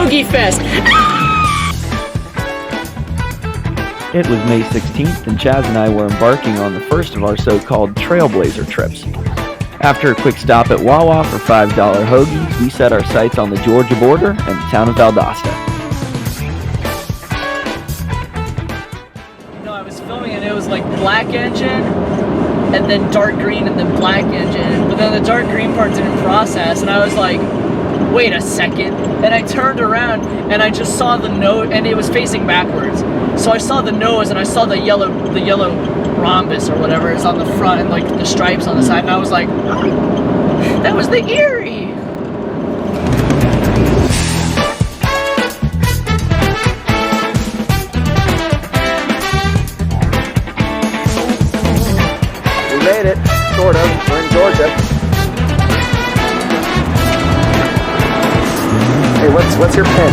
Hoagie Fest. It was May 16th, and Chazz and I were embarking on the first of our so-called Trailblazer trips. After a quick stop at Wawa for $5 hoagies, we set our sights on the Georgia border and the town of Valdosta. You know, I was filming and it was like black engine, and then dark green, and then black engine, but then the dark green part didn't process, and I was like, wait a second, and I turned around and I just saw the nose, and it was facing backwards, so I saw the nose and I saw the yellow rhombus or whatever is on the front and like the stripes on the side, and I was like, that was the Erie. We made it, sort of. We're in Georgia. Hey, what's your pin?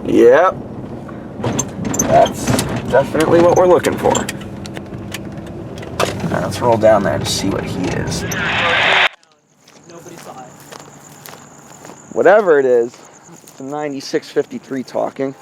Yep. That's definitely what we're looking for. Alright, let's roll down there and see what he is. Nobody saw it. Whatever it is, it's a 9653 talking.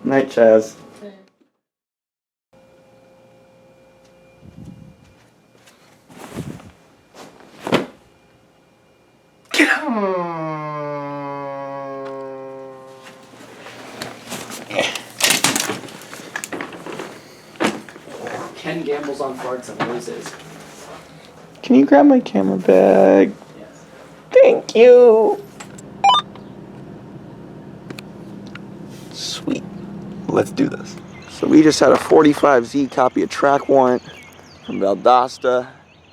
Night, Chazz. Ken gambles on farts and loses. Can you grab my camera bag? Yes. Thank you. Sweet. Let's do this. So we just had a 45Z copy of track warrant from Valdosta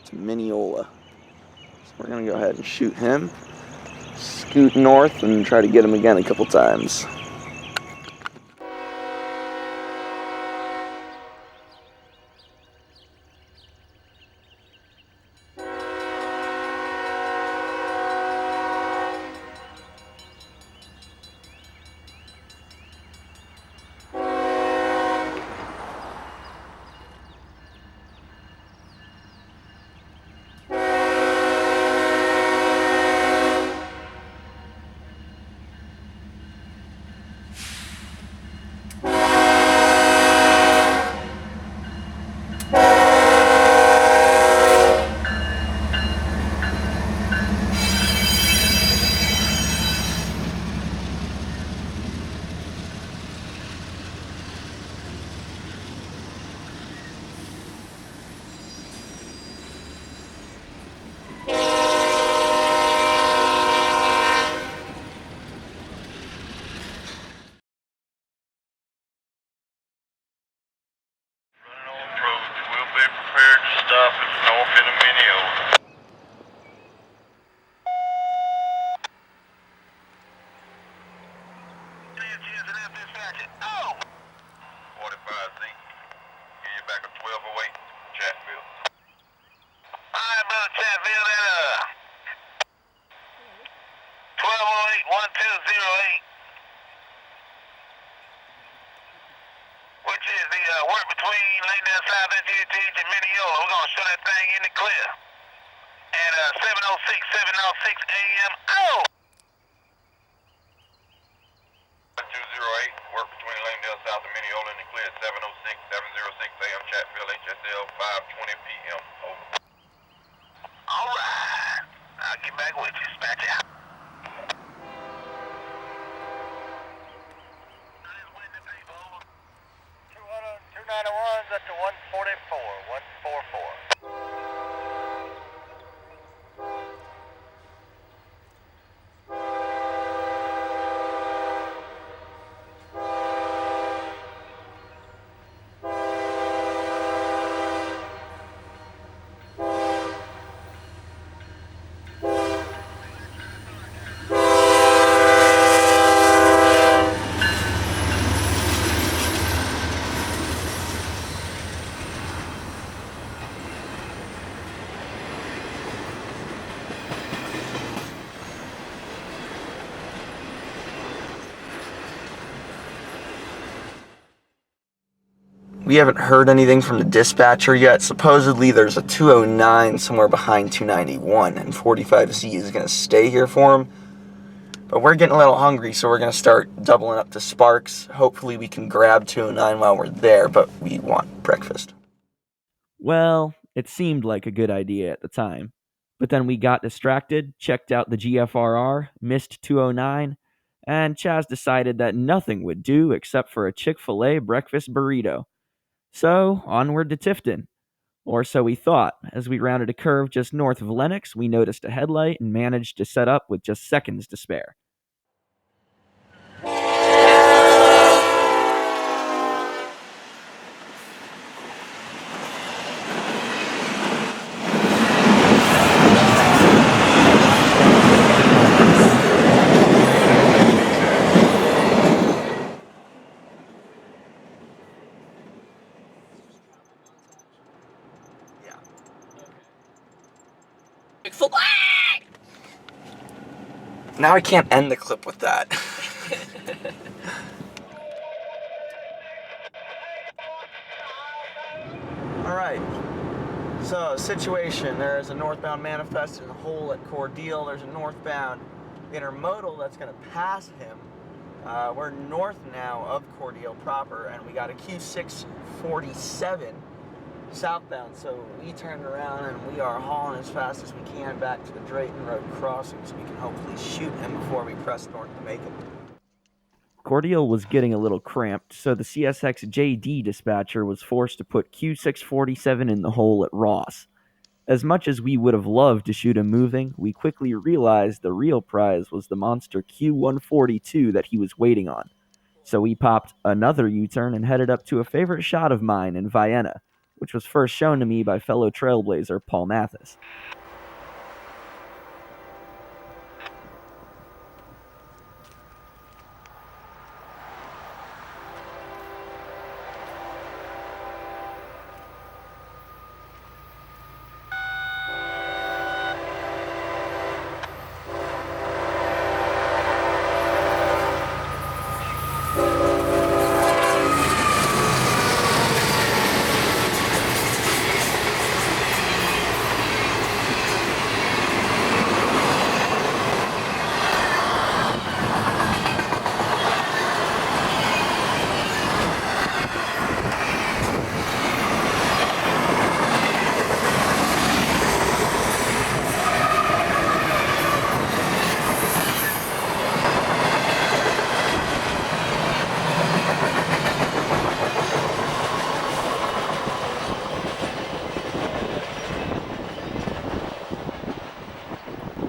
to Mineola. So we're gonna go ahead and shoot him, scoot north, and try to get him again a couple times. Stop at north in a Mineola. Oh! 45Z. Get you back at 1208, Chatfield. Alright, brother Chatfield, at 1208-1208. Which is the work between Lake down South NGTH and Mineola. We're gonna show that thing in the clear. At 7:06 a.m. Oh! 208, work between Langdale South and Mineola and cleared 706 AM Chatfield HSL 5:20 PM. Over. Alright. I'll get back with you, dispatcher. 291's up to 144. 144. We haven't heard anything from the dispatcher yet. Supposedly there's a 209 somewhere behind 291, and 45Z is going to stay here for him. But we're getting a little hungry, so we're going to start doubling up to Sparks. Hopefully we can grab 209 while we're there, but we want breakfast. Well, it seemed like a good idea at the time. But then we got distracted, checked out the GFRR, missed 209, and Chazz decided that nothing would do except for a Chick-fil-A breakfast burrito. So, onward to Tifton. Or so we thought. As we rounded a curve just north of Lenox, we noticed a headlight and managed to set up with just seconds to spare. Now I can't end the clip with that. Alright, so situation, there is a northbound manifest in the hole at Cordele. There's a northbound intermodal that's going to pass him. We're north now of Cordele proper, and we got a Q647 southbound, so we turned around and we are hauling as fast as we can back to the Drayton Road crossing so we can hopefully shoot him before we press north to make it. Cordele was getting a little cramped, so the CSX JD dispatcher was forced to put Q647 in the hole at Ross. As much as we would have loved to shoot him moving, we quickly realized the real prize was the monster Q142 that he was waiting on. So we popped another U-turn and headed up to a favorite shot of mine in Vienna, which was first shown to me by fellow Trailblazer Paul Mathis.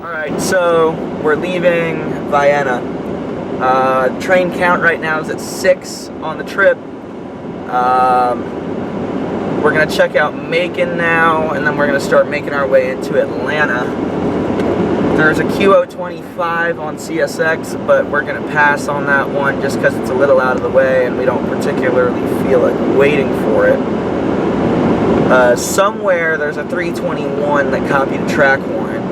Alright, so we're leaving Vienna. Train count right now is at 6 on the trip. We're going to check out Macon now, and then we're going to start making our way into Atlanta. There's a QO25 on CSX, but we're going to pass on that one just because it's a little out of the way and we don't particularly feel like waiting for it. Somewhere there's a 321 that copied a track warrant,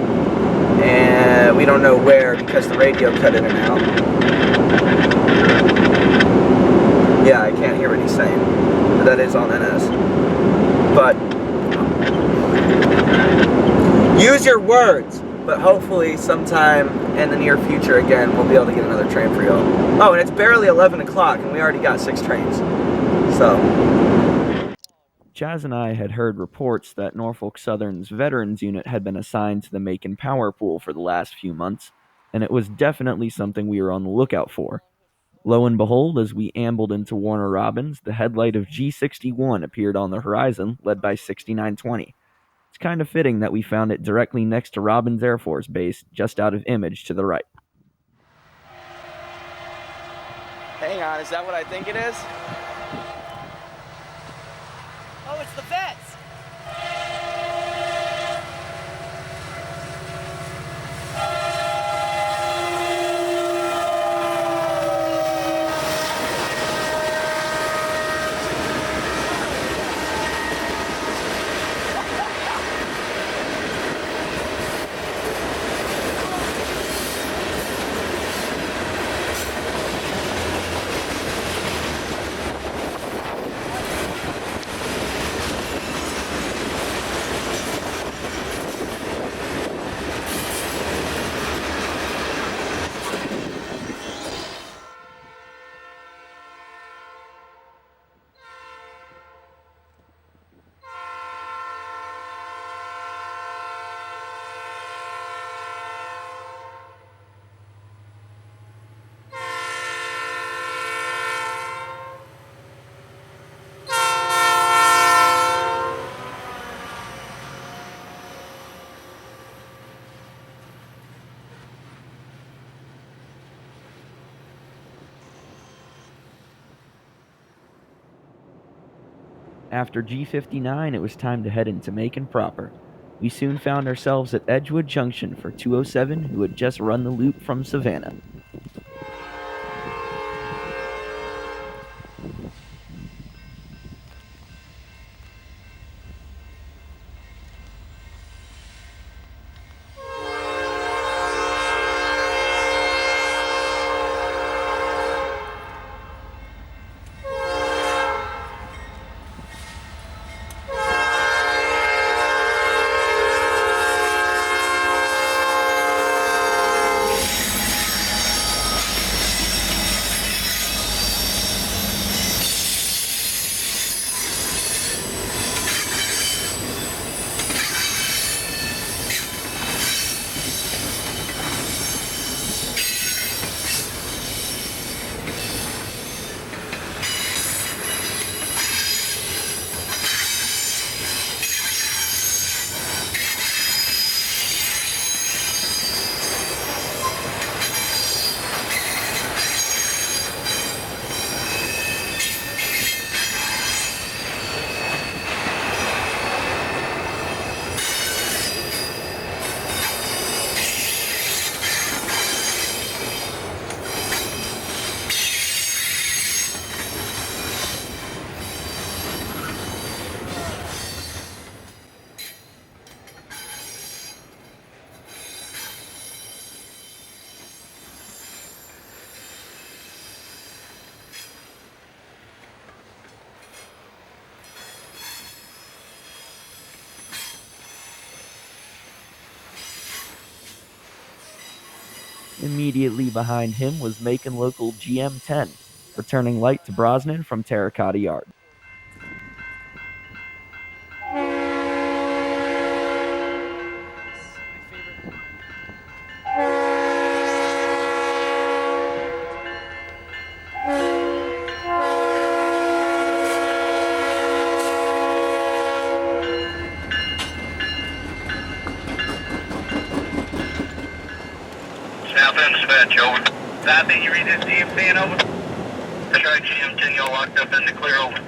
and we don't know where because the radio cut in and out. Yeah, I can't hear what he's saying, but that is on NS. But use your words. but hopefully sometime in the near future, again, we'll be able to get another train for y'all. Oh, and it's barely 11 o'clock, and we already got 6 trains. So... Chazz and I had heard reports that Norfolk Southern's Veterans Unit had been assigned to the Macon Power Pool for the last few months, and it was definitely something we were on the lookout for. Lo and behold, as we ambled into Warner Robins, the headlight of G61 appeared on the horizon, led by 6920. It's kind of fitting that we found it directly next to Robins Air Force Base, just out of image to the right. Hang on, is that what I think it is? Oh, it's the vets! After G59, it was time to head into Macon proper. We soon found ourselves at Edgewood Junction for 207, who had just run the loop from Savannah. Immediately behind him was Macon local GM10, returning light to Brosnan from Terracotta Yard. Southend dispatch, over. I think you read this GM10, over. That's right, GM10, y'all locked up in the clear, over.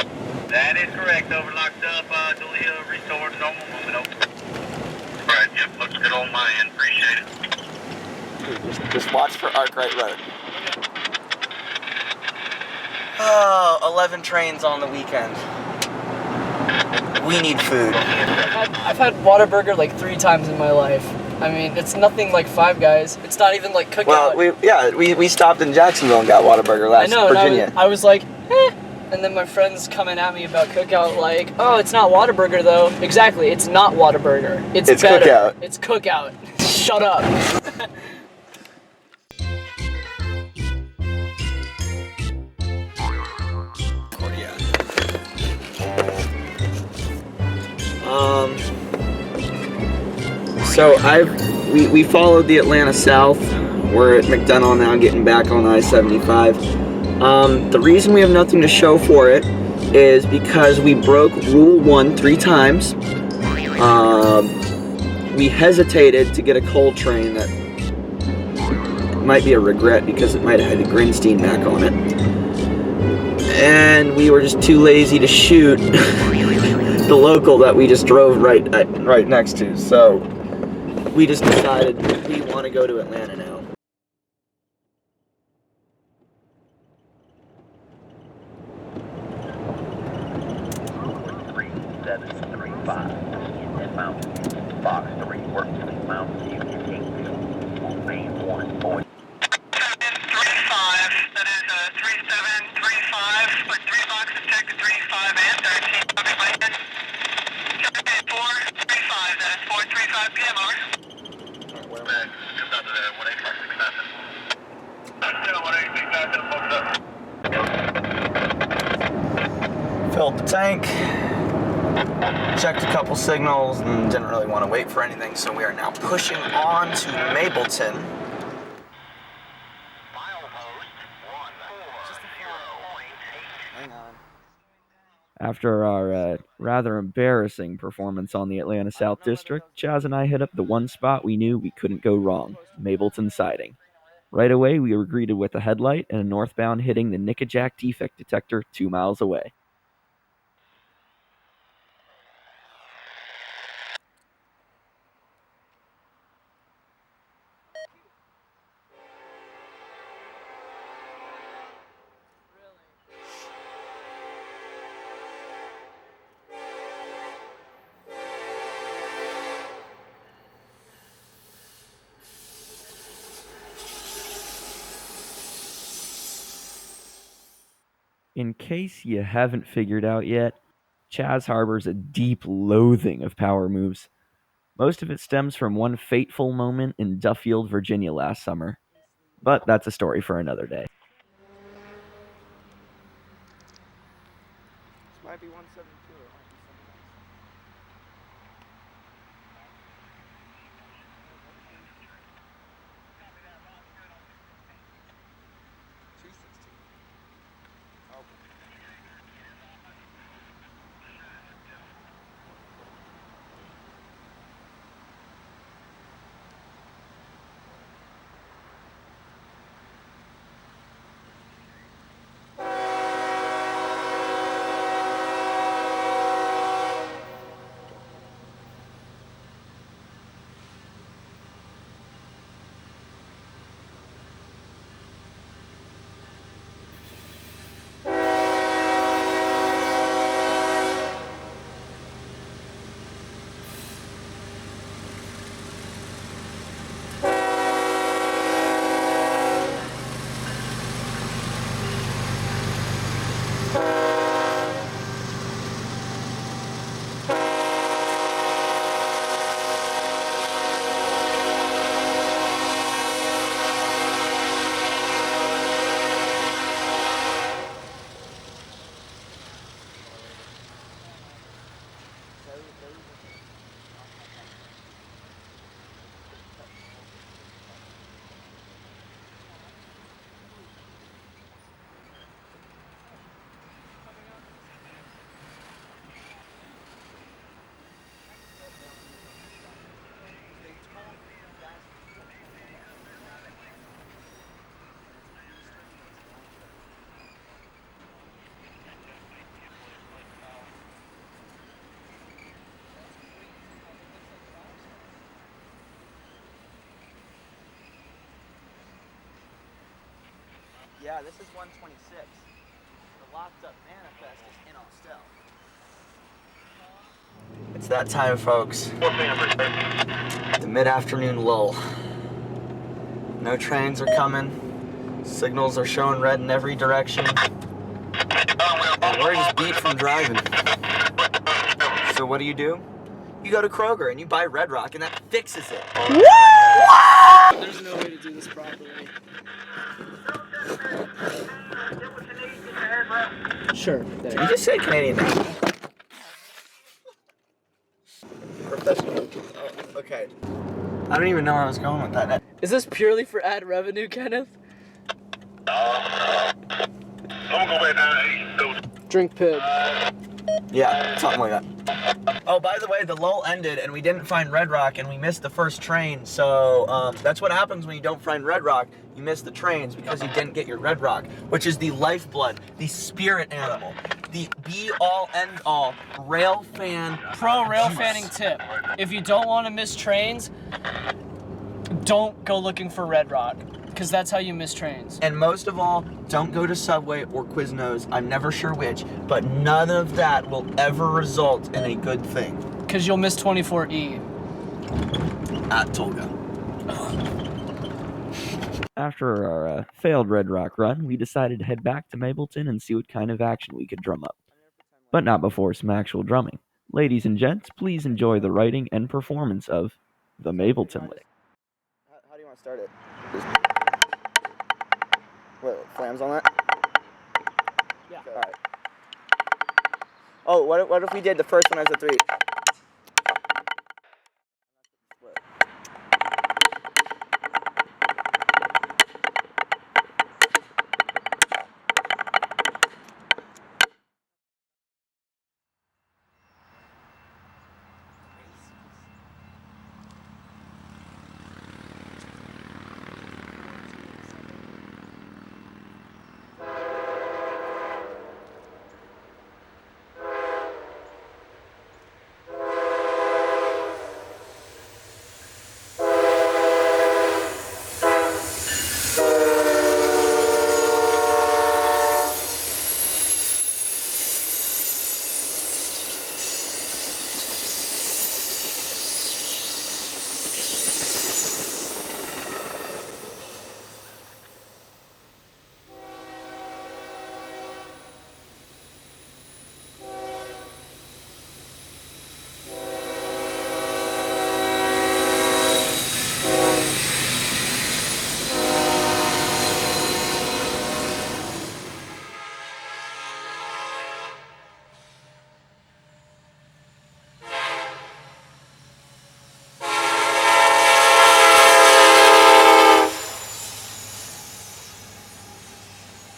That is correct, over, locked up, Dalia, restored, normal movement, over. Right, yep, looks good on my end, appreciate it. Just watch for Arkwright Road. Oh, 11 trains on the weekend. We need food. I've had Whataburger like 3 times in my life. I mean, it's nothing like Five Guys. It's not even like Cookout. Well, we stopped in Jacksonville and got Whataburger last Virginia. I was like, eh. And then my friends coming at me about Cookout like, oh, it's not Whataburger though. Exactly, it's not Whataburger. It's better. Cookout. It's Cookout. Shut up. So we followed the Atlanta South. We're at McDonough now, getting back on I-75. The reason we have nothing to show for it is because we broke Rule 1 3 times. We hesitated to get a coal train that might be a regret because it might have had a Grinstein back on it. And we were just too lazy to shoot the local that we just drove right next to. So we just decided we want to go to Atlanta now. Box 3, work to the Mountain View, 8, main 1, boy. 735, that is 3735, put 3 boxes, check the 35 and 13, copy my head. 435, that is 4:35 p.m., over. Back, just out to there, 185, 6,000. Still 185, Filled the tank. Checked a couple signals and didn't really want to wait for anything, so we are now pushing on to Mapleton. Hang on. After our rather embarrassing performance on the Atlanta South District, Chazz and I hit up the one spot we knew we couldn't go wrong, Mapleton Siding. Right away, we were greeted with a headlight and a northbound hitting the Nickajack defect detector 2 miles away. In case you haven't figured out yet, Chazz harbors a deep loathing of power moves. Most of it stems from one fateful moment in Duffield, Virginia last summer. But that's a story for another day. This might be 172 or it might be something else. Yeah, this is 126. The locked up manifest is in Austell. It's that time, folks. The mid-afternoon lull. No trains are coming. Signals are showing red in every direction. And we're just beat from driving. So what do? you go to Kroger and you buy Red Rock, and that fixes it. There's no way to do this properly. Sure. There. You just said Canadian name. Professional. Oh, okay. I don't even know where I was going with that. Is this purely for ad revenue, Kenneth? I'm gonna go back down to 8. Drink pig. Yeah, something like that. Oh, by the way, the lull ended and we didn't find Red Rock and we missed the first train. So that's what happens when you don't find Red Rock. You miss the trains because you didn't get your Red Rock, which is the lifeblood, the spirit animal, the be-all, end-all rail fan. Pro rail fanning tip. If you don't want to miss trains, don't go looking for Red Rock, because that's how you miss trains. And most of all, don't go to Subway or Quiznos. I'm never sure which, but none of that will ever result in a good thing. Because you'll miss 24E. At Tolga. After our failed Red Rock run, we decided to head back to Mableton and see what kind of action we could drum up. But not before some actual drumming. Ladies and gents, please enjoy the writing and performance of the Mableton Lick. How do you want to start it? Wait, flams on that? Yeah. Okay. All right. Oh, what if we did the first one as a 3?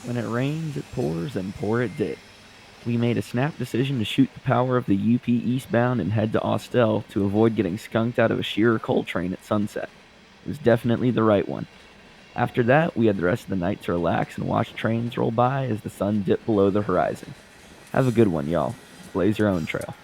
When it rains, it pours, and pour it did. We made a snap decision to shoot the power of the UP eastbound and head to Austell to avoid getting skunked out of a Shearer coal train at sunset. It was definitely the right one. After that, we had the rest of the night to relax and watch trains roll by as the sun dipped below the horizon. Have a good one, y'all. Blaze your own trail.